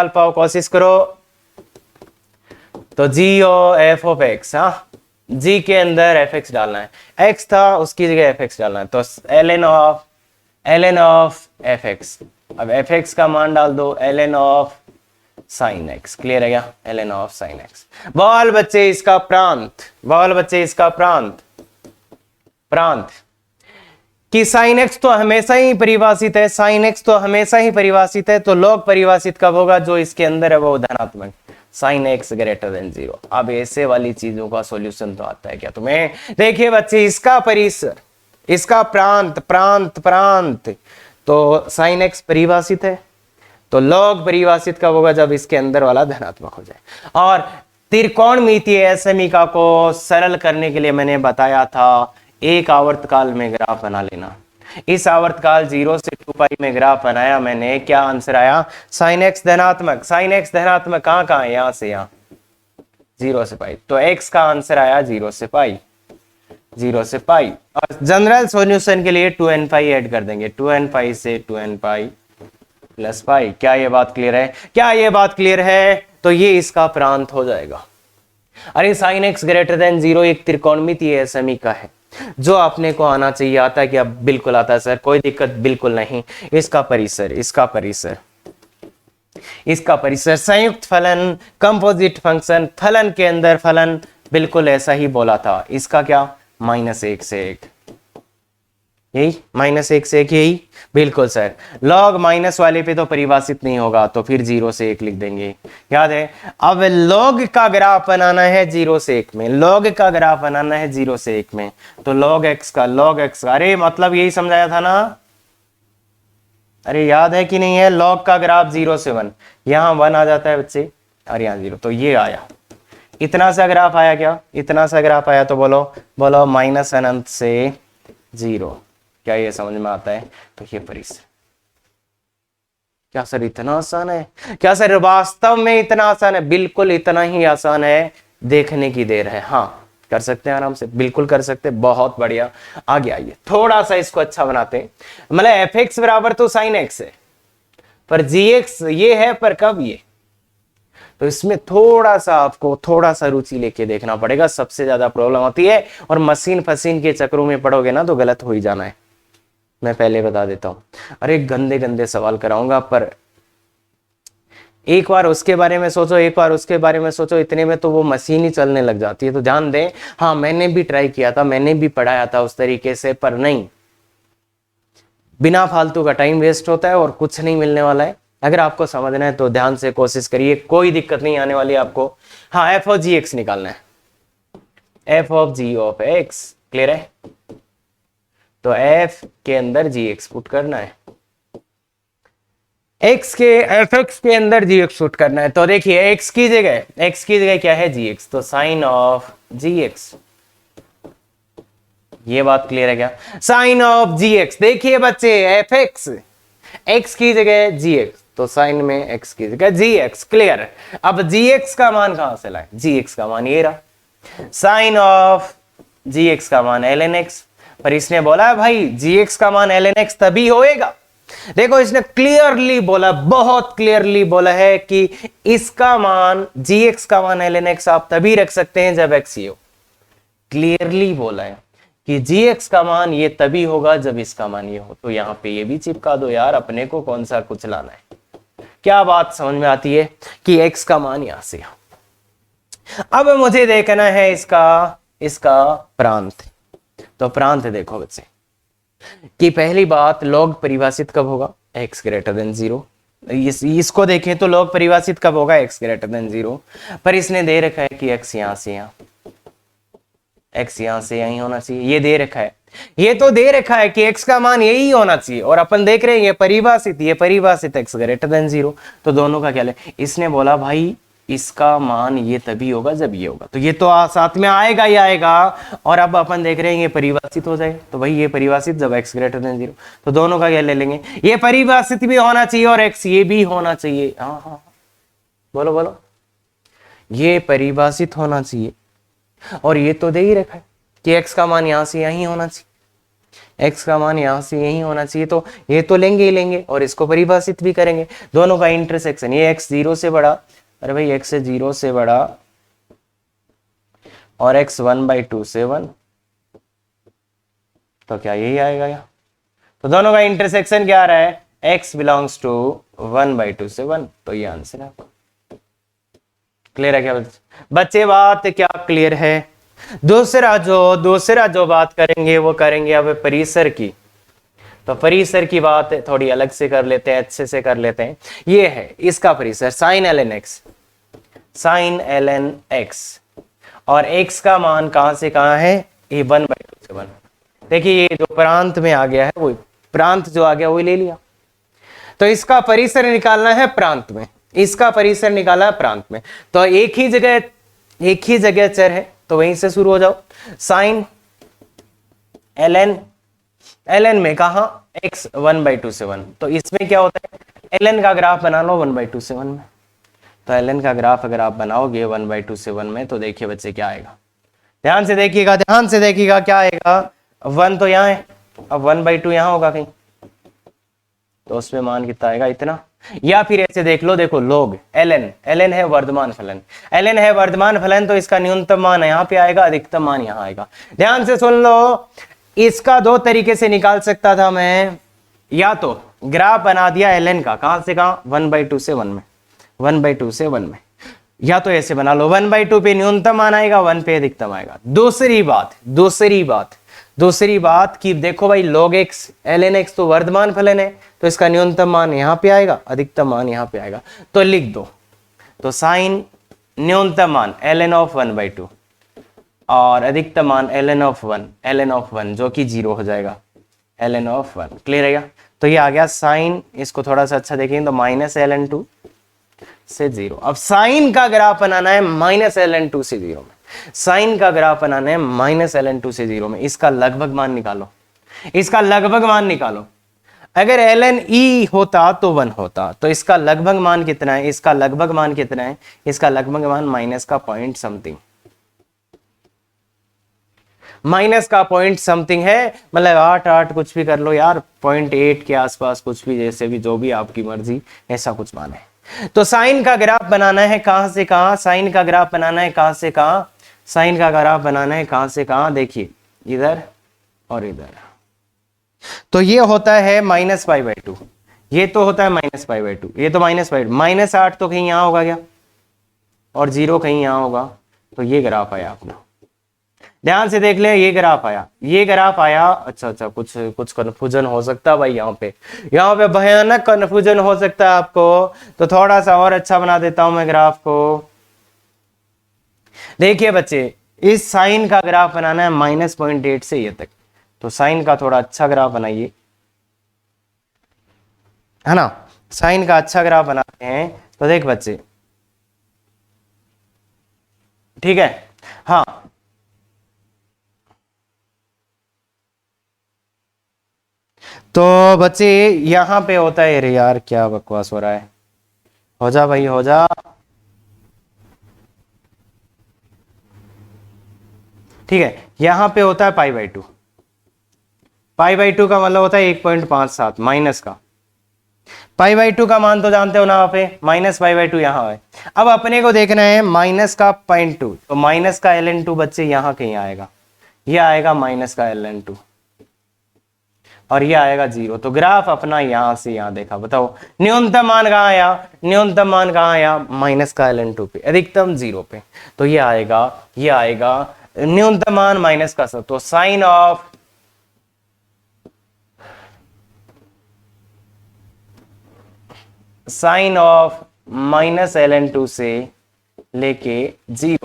पाओ, कोशिश करो। तो जी ओ एफ ऑफ एक्स, हाँ जी के अंदर एफ एक्स डालना है, एक्स था उसकी जगह एफ एक्स डालना है। तो ln ऑफ एफ एक्स, अब एफ एक्स का मान डाल दो ln of sine x. Clear है क्या? ln of sine x. बोल बच्चे इसका प्रांत कि साइन एक्स तो हमेशा ही परिभाषित है, तो लॉग परिभाषित कब होगा, जो इसके अंदर है वो धनात्मक, साइन एक्स ग्रेटर देन 0। अब ऐसे वाली चीजों का सॉल्यूशन तो आता है क्या तुम्हें? देखिए बच्चे, इसका परिसर, इसका प्रांत तो साइन एक्स परिभाषित है, तो लॉग परिभाषित कब होगा, जब इसके अंदर वाला धनात्मक हो जाए। और त्रिकोणमितीय असमीका को सरल करने के लिए मैंने बताया था एक आवर्तकाल में ग्राफ बना लेना। इस आवर्तकाल 0 से 2 पाई में ग्राफ बनाया मैंने, क्या आंसर आया? साइन एक्स धनात्मक। साइन एक्स धनात्मक कहां कहां है? यहां से यहां, 0 से पाई। तो x का आंसर आया 0 से पाई, 0 से पाई। और जनरल सॉल्यूशन के लिए 2n पाई ऐड कर देंगे, 2n पाई से 2n पाई प्लस पाई। क्या ये बात क्लियर है? क्या ये बात क्लियर है? तो ये इसका प्रांत हो जाएगा। अरे साइन एक्स ग्रेटर देन 0 एक त्रिकोणमितीय समी का है, जो आपने को आना चाहिए। आता है क्या? बिल्कुल आता है सर, कोई दिक्कत बिल्कुल नहीं। इसका परिसर, इसका परिसर, इसका परिसर, संयुक्त फलन, कंपोजिट फंक्शन, फलन के अंदर फलन, बिल्कुल ऐसा ही बोला था। इसका क्या? -1 से 1, यही -1 से 1, यही बिल्कुल सर। लॉग माइनस वाले पे तो परिभाषित नहीं होगा, तो फिर 0 से 1 लिख देंगे, याद है। अब लॉग का ग्राफ बनाना है 0 से 1 में, लॉग का ग्राफ बनाना है 0 से 1 में, तो लॉग एक्स का, लॉग एक्स का, अरे मतलब यही समझाया था ना, अरे याद है कि नहीं है? लॉग का ग्राफ 0 से 1, यहां 1 आ जाता है बच्चे और यहां 0, तो ये आया। इतना सा ग्राफ आया क्या? इतना सा ग्राफ आया, तो बोलो बोलो माइनस अनंत से 0। क्या ये समझ में आता है? तो ये परिसर। क्या सर इतना आसान है? क्या सर वास्तव में इतना आसान है? बिल्कुल इतना ही आसान है, देखने की देर है। हाँ कर सकते हैं आराम से, बिल्कुल कर सकते हैं। बहुत बढ़िया, आगे आइए, थोड़ा सा इसको अच्छा बनाते हैं। मतलब एफ एक्स बराबर तो साइन एक्स है, पर जी एक्स ये है, पर कब ये? तो इसमें थोड़ा सा आपको थोड़ा सा रुचि लेके देखना पड़ेगा, सबसे ज्यादा प्रॉब्लम होती है। और मशीन फसीन के चक्रों में पड़ोगे ना तो गलत हो ही जाना है, मैं पहले बता देता हूं। अरे गंदे गंदे सवाल कराऊंगा, पर एक बार उसके बारे में सोचो, एक बार उसके बारे में सोचो, इतने में तो वो मशीन ही चलने लग जाती है। तो ध्यान दें, हाँ मैंने भी ट्राई किया था, मैंने भी पढ़ाया था उस तरीके से, पर नहीं, बिना फालतू का टाइम वेस्ट होता है और कुछ नहीं मिलने वाला है। अगर आपको समझना है तो ध्यान से कोशिश करिए, कोई दिक्कत नहीं आने वाली आपको। हाँ एफ ऑफ जी एक्स निकालना है, f of g of x, clear है? तो एफ के अंदर जी एक्स पुट करना है, एक्स के एफ एक्स के अंदर जी एक्स पुट करना है। तो देखिए एक्स की जगह क्या है? जी एक्स, तो साइन ऑफ जी एक्स। ये बात क्लियर है क्या? Sine of g x. देखिए बच्चे, एफ एक्स, एक्स की जगह जी एक्स, तो साइन में एक्स की जगह जी एक्स, क्लियर। अब जी एक्स का मान कहां से लाए? जी एक्स का मान ये रहा, साइन ऑफ जी एक्स का मान एल एन एक्स। पर इसने बोला है भाई जी एक्स का मान एल एन एक्स तभी होएगा। देखो इसने क्लियरली बोला, बहुत क्लियरली बोला है कि इसका मान जी एक्स का मान एल एन एक्स आप तभी रख सकते हैं जब एक्स ये हो। क्लियरली बोला है कि जी एक्स का मान ये तभी होगा जब इसका मान ये हो। तो यहां पे ये भी चिपका दो यार, अपने को कौन सा कुछ लाना है। क्या बात समझ में आती है कि एक्स का मान यहां से। अब मुझे देखना है इसका प्रांत। तो प्रांत देखो बच्चे कि पहली बात, लॉग परिभाषित कब होगा? x greater than 0। इसको देखें तो लॉग परिभाषित कब होगा? x greater than 0। पर इसने दे रखा है कि x यहां से यहां, x यहां से यहीं होना चाहिए, ये दे रखा है। ये तो दे रखा है कि x का मान यही होना चाहिए, और अपन देख रहे हैं ये परिभाषित x ग्रेटर देन 0। तो दोनों का क्या ले? इसने बोला भाई इसका मान ये तभी होगा जब ये होगा, तो ये तो साथ में आएगा ही आएगा। और अब अपन देख रहे हैं ये परिभाषित हो जाए, तो भाई ये परिभाषित जब x ग्रेटर देन 0, तो दोनों का क्या ले लेंगे? ये परिभाषित भी होना चाहिए और x ये भी होना चाहिए। हाँ हाँ बोलो बोलो, ये परिभाषित होना चाहिए, और ये तो दे ही रखा है कि x का मान यहां से यहीं होना चाहिए, x का मान यहां से यहीं होना चाहिए। तो ये तो लेंगे ही लेंगे और इसको परिभाषित भी करेंगे। दोनों का इंटरसेक्शन, ये x 0 से बड़ा, अरे भाई x 0 से बड़ा और x 1/2 से 1, तो क्या यही आएगा यहाँ? तो दोनों का इंटरसेक्शन क्या आ रहा है? x बिलोंग्स टू 1/2 से 1, तो ये आंसर है आपका। क्लियर है क्या बच्चे? बात क्या क्लियर है? दूसरा जो बात करेंगे वो करेंगे अब परिसर की। तो परिसर की बात थोड़ी अलग से कर लेते हैं, अच्छे से कर लेते हैं। ये है इसका परिसर, sine l n x, sine l n x, और x का मान कहां से कहां है? ये 1/2 से 1। देखिए ये जो प्रांत में आ गया है, वो प्रांत जो आ गया वो ले लिया। तो इसका परिसर निकालना है प्रांत में, इसका परिसर निकाला है प्रांत में। तो एक ही जगह चर है, तो वहीं से शुरू हो जाओ। साइन एल एन ln में कहा x 1/2 से 1, तो इसमें क्या होता है ln का ग्राफ बना लो 1/2 से 1 में। तो ln का ग्राफ अगर आप बनाओगे 1/2 से 1 में, तो देखिए बच्चे क्या आएगा, ध्यान से देखिएगा, ध्यान से देखिएगा क्या आएगा, 1 तो यहाँ है, अब 1/2 यहाँ होगा कहीं, तो उसमें मान कितना आएगा, इतना। या फिर ऐसे देख लो, देखो log ln है वर्धमान फलन, ln है वर्धमान फलन, तो इसका न्यूनतम मान यहाँ पे आएगा, अधिकतम मान यहाँ आएगा। ध्यान से सुन लो, इसका दो तरीके से निकाल सकता था मैं, या तो ग्राफ बना दिया ln का, कहां से कहां 1/2 से 1 में, 1/2 से 1 में, या तो ऐसे बना लो 1/2 पे न्यूनतम मान आएगा, 1 पे अधिकतम आएगा। दूसरी बात कि देखो भाई log x ln x तो वर्धमान फलन है, तो इसका न्यूनतम मान यहाँ पे आएगा, अधिकतम मान यहाँ पे आएगा, तो लिख दो, तो साइन न्यूनतम मान ln ऑफ 1/2 और अधिकतम मान ln ऑफ 1 जो कि 0 हो जाएगा, ln ऑफ 1। क्लियर है क्या? तो ये आ गया साइन, इसको थोड़ा सा अच्छा देखेंगे तो -ln2 से 0। अब साइन का ग्राफ बनाना है -ln2 से 0 में, साइन का ग्राफ बनाना है -ln2 से 0 में, इसका लगभग मान निकालो, इसका लगभग मान निकालो। अगर ln e होता तो 1 होता, तो इसका लगभग मान कितना है, इसका लगभग मान कितना है, इसका लगभग मान माइनस का पॉइंट समथिंग, माइनस का पॉइंट समथिंग है, मतलब 8 कुछ भी कर लो यार, 0.8 के आसपास कुछ भी, जैसे भी जो भी आपकी मर्जी, ऐसा कुछ मान है। तो साइन का ग्राफ बनाना है कहां से कहां, साइन का ग्राफ बनाना है कहां से कहां, साइन का ग्राफ बनाना है कहां से कहां, देखिए इधर और इधर, तो ये होता है -π/2, ये तो होता है -π/2, ये तो -8 तो कहीं यहां होगा क्या, और 0 कहीं यहां होगा, तो ये ग्राफ आया अपना। ध्यान से देख ले, ये ग्राफ आया, ये ग्राफ आया। अच्छा कुछ कन्फ्यूजन हो सकता है भाई, यहाँ पे भयानक कन्फ्यूजन हो सकता है आपको, तो थोड़ा सा और अच्छा बना देता हूं मैं ग्राफ को। देखिए बच्चे, इस साइन का ग्राफ बनाना है -0.8 से ये तक, तो साइन का थोड़ा अच्छा ग्राफ बनाइए, है ना, साइन का अच्छा ग्राफ बनाते हैं। तो देख बच्चे, ठीक है, हाँ तो बच्चे यहां पे होता है, अरे यार क्या बकवास हो रहा है, हो जा भाई हो जा, ठीक है, यहां पे होता है π/2, π/2 का मतलब होता है 1.57 माइनस का, π/2 का मान तो जानते हो ना आप, -π/2 यहाँ है। अब अपने को देखना है माइनस का 0.2, तो माइनस का ln2 बच्चे यहाँ कहीं आएगा, ये आएगा माइनस का ln2 और ये आएगा 0, तो ग्राफ अपना यहां से यहां देखा, बताओ न्यूनतम मान कहां आया, न्यूनतम मान कहां आया, माइनस का ln2 पे, अधिकतम 0 पे, तो ये आएगा न्यूनतम मान माइनस का सब, तो साइन ऑफ -ln2 से लेके 0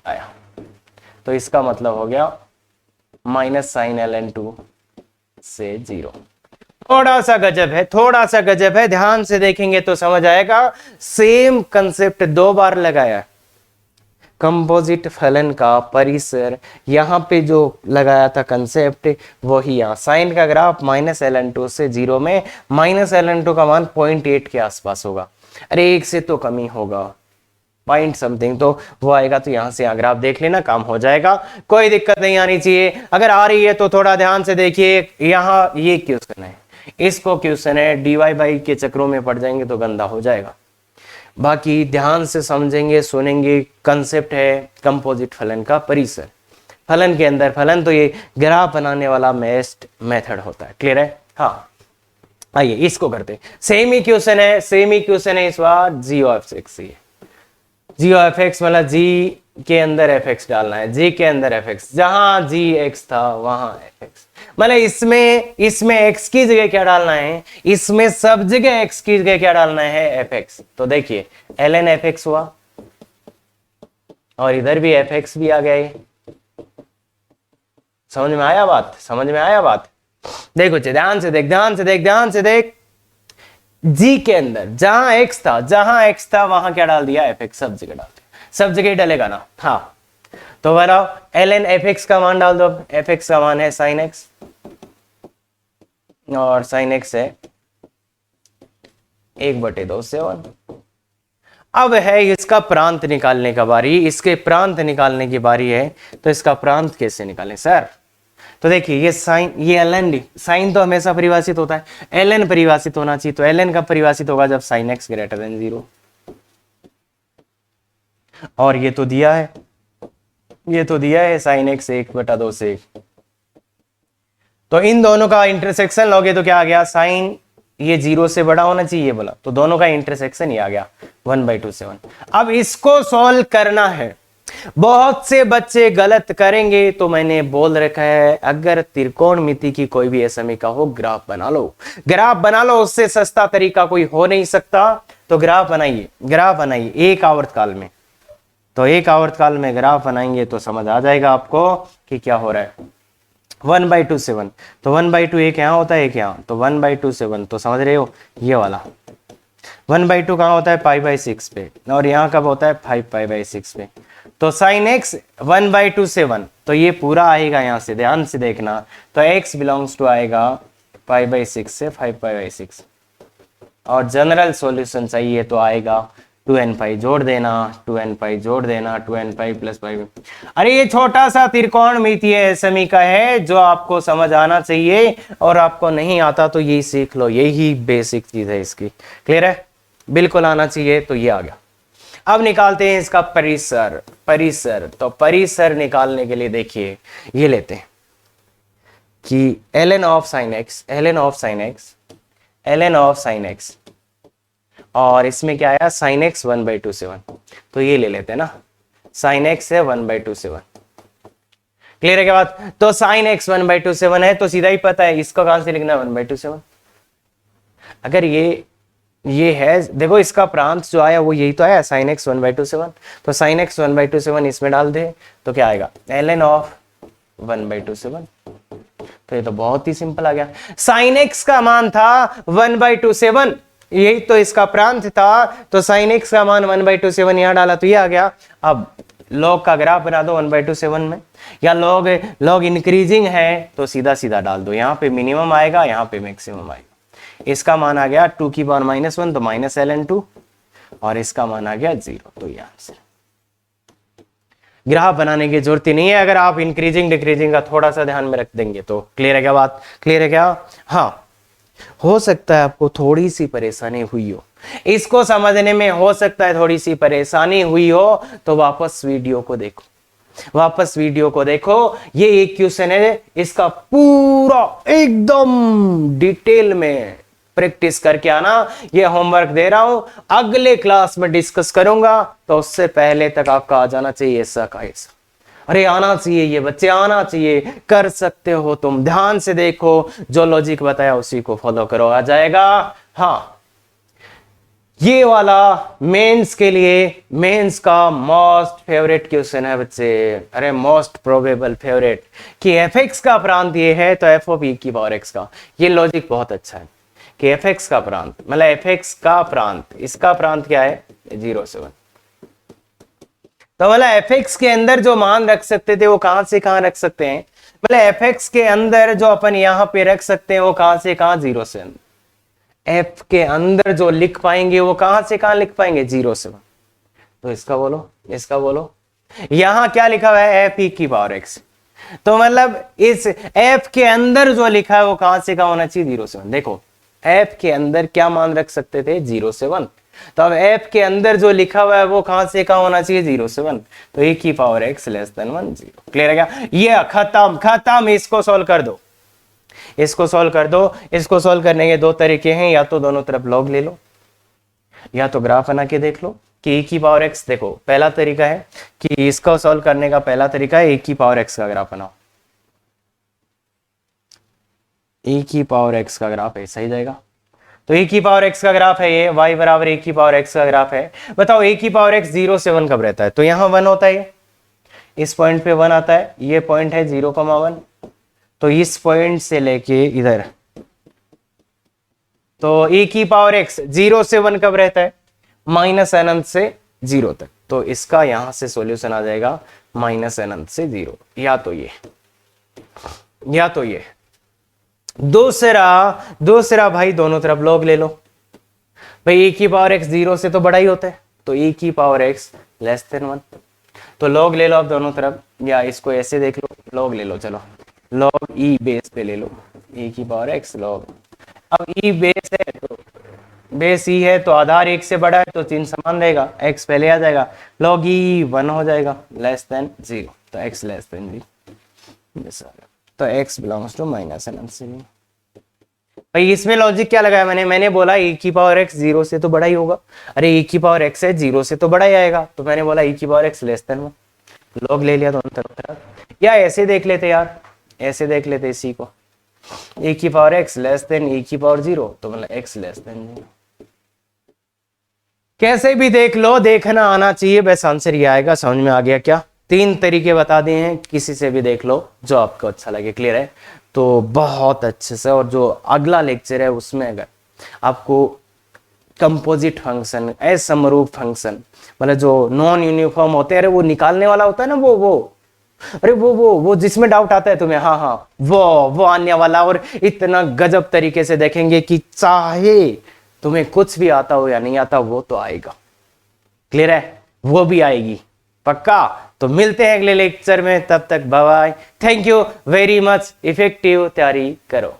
आया, तो इसका मतलब हो गया -sin से 0। थोड़ा सा गजब है, ध्यान से देखेंगे तो समझ आएगा। सेम कंसेप्ट 2 बार लगाया, कंपोजिट फलन का परिसर, यहां पे जो लगाया था कंसेप्ट वही यहाँ, साइन का ग्राफ -ln2 से 0 में, -ln2 का मान 0.8 के आसपास होगा, अरे 1 से तो कमी होगा, पॉइंट समथिंग, तो वो आएगा, तो यहां से ग्राफ देख लेना, काम हो जाएगा, कोई दिक्कत नहीं आनी चाहिए। अगर आ रही है तो थोड़ा ध्यान से देखिए, यहाँ ये क्वेश्चन है, इसको क्वेश्चन है, dy/y के चक्रों में पड़ जाएंगे तो गंदा हो जाएगा। बाकी ध्यान से समझेंगे, सुनेंगे, कंसेप्ट है कंपोजिट फलन का परिसर, फलन के अंदर फलन, तो ये ग्राफ बनाने वाला बेस्ट मेथड होता है। क्लियर है? हाँ आइए इसको करते, सेम ही क्वेश्चन है इस बार, g(f(x) है, g(f(x) मतलब g के अंदर fx डालना है, g के अंदर fx, जहां gx था वहां fx, मतलब इसमें x की जगह क्या डालना है, इसमें सब जगह x की जगह क्या डालना है, fx। तो देखिए ln fx हुआ और इधर भी fx भी आ गया, समझ में आया बात? देखो ध्यान से देख, g के अंदर जहां x था वहां क्या डाल दिया, fx, सब जगह डाल दिया, सब जगह डलेगा ना। हाँ तो बताओ ln fx का मान डाल दो, fx का मान है sin x, और साइन एक्स है 1/2 7। अब है इसका प्रांत निकालने का बारी, इसके प्रांत निकालने की बारी है। तो इसका प्रांत कैसे निकालें सर? तो देखिए ये साइन, ये ln, साइन तो हमेशा परिभाषित होता है, ln परिभाषित होना चाहिए। तो ln कब परिभाषित होगा? जब साइन एक्स ग्रेटर देन 0। और ये तो दिया है, ये तो दिया है साइन एक्स 1/2 से 1। तो इन दोनों का इंटरसेक्शन लोगे तो क्या आ गया? साइन ये 0 से बड़ा होना चाहिए बोला, तो दोनों का इंटरसेक्शन ही आ गया 1/2 7। अब इसको सॉल्व करना है। बहुत से बच्चे गलत करेंगे, तो मैंने बोल रखा है अगर त्रिकोणमिति की कोई भी असमीका हो, ग्राफ बना लो, ग्राफ बना लो, उससे सस्ता तरीका कोई हो नहीं सकता। तो ग्राफ बनाइए, ग्राफ बनाइए एक आवर्तकाल में। तो एक आवर्तकाल में ग्राफ बनाएंगे तो समझ आ जाएगा आपको कि क्या हो रहा है। 1/2 7, तो 1/2 एक यहाँ होता है, एक यहाँ, तो 1/2 7, तो समझ रहे हो ये वाला 1/2 कहाँ होता है? π/6 पे, और यहाँ कब होता है? 5π/6 पे। तो साइन एक्स 1/2 7, तो ये पूरा आएगा यहाँ से, ध्यान से देखना। तो x बिलोंग्स टू आएगा π/6 से 5π/6। और जनरल सॉल्यूशन चाहिए तो आएगा 2n जोड़ देना, 2n जोड़ देना, 2n प्लस पाई। अरे ये छोटा सा त्रिकोणमितीय समीका है जो आपको समझ आना चाहिए, और आपको नहीं आता तो यही सीख लो, यही बेसिक चीज है इसकी। क्लियर है? बिल्कुल आना चाहिए। तो ये आ गया। अब निकालते हैं इसका परिसर। परिसर, तो परिसर निकालने के लिए देखिए ये लेते हैं कि ln of sine x, ln of sine x, ln of sine x, और इसमें क्या आया? Sine x 1/2 7। तो ये ले लेते हैं ना, साइन एक्स है 1/2 7। क्लियर है क्या बात? तो साइन एक्स 1/2 7 है, तो सीधा ही पता है इसको कहां से लिखना है? 1/2 7। अगर ये है, देखो इसका प्रांत जो आया वो यही तो आया, साइन एक्स 1/2 7। तो साइन एक्स 1/2 7 इसमें डाल दे तो क्या आएगा? ln of 1/2 7। तो ये तो बहुत ही सिंपल आ गया। साइन एक्स का मान था 1/2 7, यही तो इसका प्रांत था। तो साइन एक्स का मान 1/2 7 यहां डाला तो ये आ गया। अब लॉग का ग्राफ बना दो 1/2 7 में, या लॉग इंक्रीजिंग है तो सीधा सीधा डाल दो। यहाँ पे मिनिमम आएगा, यहाँ पे मैक्सिमम आएगा। इसका मान आ गया 2 की पावर -1, तो -ln2, और इसका मान आ गया 0। तो ये आंसर। ग्राफ बनाने की जरूरत ही नहीं है, अगर आप इंक्रीजिंग डिक्रीजिंग का थोड़ा सा ध्यान में रख देंगे तो। क्लियर है क्या बात? क्लियर है क्या? हाँ, हो सकता है आपको थोड़ी सी परेशानी हुई हो, इसको समझने में हो सकता है थोड़ी सी परेशानी हुई हो, तो वापस वीडियो को देखो, वापस वीडियो को देखो। ये एक क्वेश्चन है, इसका पूरा एकदम डिटेल में प्रैक्टिस करके आना। ये होमवर्क दे रहा हूं, अगले क्लास में डिस्कस करूंगा, तो उससे पहले तक आपका आ जाना चाहिए ऐसा का ऐसा। अरे आना चाहिए, ये बच्चे आना चाहिए, कर सकते हो तुम। ध्यान से देखो, जो लॉजिक बताया उसी को फॉलो करो, आ जाएगा। हाँ, ये वाला मेंस के लिए, मेंस का मोस्ट फेवरेट क्वेश्चन है बच्चे। अरे मोस्ट प्रोबेबल फेवरेट, कि fx का प्रांत ये है तो f ऑफ e की पावर x का। ये लॉजिक बहुत अच्छा है कि fx का प्रांत मतलब fx का प्रांत, इसका प्रांत क्या है? 0 से 1। तो मतलब fx के अंदर जो मान रख सकते थे वो कहां से कहां रख सकते हैं? मतलब fx के अंदर जो अपन यहां पे रख सकते हैं वो कहां से कहां? 0 से 1। f के अंदर जो लिख पाएंगे वो कहां से कहां लिख पाएंगे? 0 से 1। तो इसका बोलो, इसका बोलो। यहां क्या लिखा हुआ है? f e की पावर x। तो मतलब इस f के अंदर जो लिखा है वो कहां से कहां होना चाहिए? 0 से 1। देखो f के अंदर क्या मान रख सकते थे? 0 से 1। तो अब f के अंदर जो लिखा हुआ है वो कहां से कहां होना चाहिए? 0 से 1। तो e की power x less than 1 0। Clear है क्या? ये खत्म खत्म। इसको सॉल्व कर दो, इसको सॉल्व कर दो। इसको सॉल्व करने के दो तरीके हैं, या तो दोनों तरफ लॉग ले लो, या तो ग्राफ बना के देख लो कि e की पावर x। देखो पहला तरीका है कि इसको सॉल्व करने का पहला तरीका है e की पावर x का ग्राफ बनाओ। e की पावर x का ग्राफ ऐसा ही जाएगा। तो e की पावर x का ग्राफ है ये, y बराबर e की पावर x का ग्राफ है। बताओ e की पावर x 0 से 1 कब रहता है? तो यहां 1 होता है, इस पॉइंट पे 1 आता है, ये पॉइंट है 0,1। तो इस पॉइंट से लेके इधर, तो e की पावर x 0 से 1 कब रहता है? माइनस अनंत से 0 तक। तो इसका यहां से सॉल्यूशन आ जाएगा माइनस अनंत से 0, या तो ये, या तो ये। दूसरा दूसरा भाई दोनों तरफ लॉग ले लो। भाई e की पावर x 0 से तो बड़ा ही होता है, तो e की पावर x लेस देन 1, तो लॉग ले लो आप दोनों तरफ, या इसको ऐसे देख लो, लॉग ले लो, चलो लॉग e बेस पे ले लो, e की पावर x लॉग। अब e बेस है तो बेस e है तो आधार 1 से बड़ा है तो चिन्ह समान रहेगा, x पहले आ जाएगा, log e 1 हो जाएगा, लेस देन 0, तो x लेस देन 0, तो x belongs to minus n. भाई इसमें लॉजिक क्या लगाया मैंने बोला e की पावर x 0 से तो बड़ा ही होगा, अरे e की पावर x है 0 से तो बड़ा ही आएगा, तो मैंने बोला e की power x less than 1, log ले लिया दोनों तरफ। या ऐसे देख लेते यार, ऐसे देख लेते इसी को, e की power x less than e की पावर 0, तो मतलब x लेस देन 0। कैसे भी देख लो, देखना आना चाहिए, बस आंसर ये आएगा। समझ में आ गया क्या? 3 तरीके बता दिए हैं, किसी से भी देख लो जो आपको अच्छा लगे। क्लियर है? तो बहुत अच्छे से, और जो अगला लेक्चर है उसमें अगर आपको कंपोजिट फंक्शन, असमरूप फंक्शन, मतलब जो नॉन यूनिफॉर्म होते हैं, अरे वो निकालने वाला होता है ना, वो अरे वो जिसमें डाउट आता है तुम्हें, हाँ हाँ वो आने वाला, और इतना गजब तरीके से देखेंगे कि चाहे तुम्हें कुछ भी आता हो या नहीं आता, वो तो आएगा। क्लियर है? वो भी आएगी पक्का। तो मिलते हैं अगले लेक्चर में, तब तक bye bye, thank you very much. Effective तैयारी करो।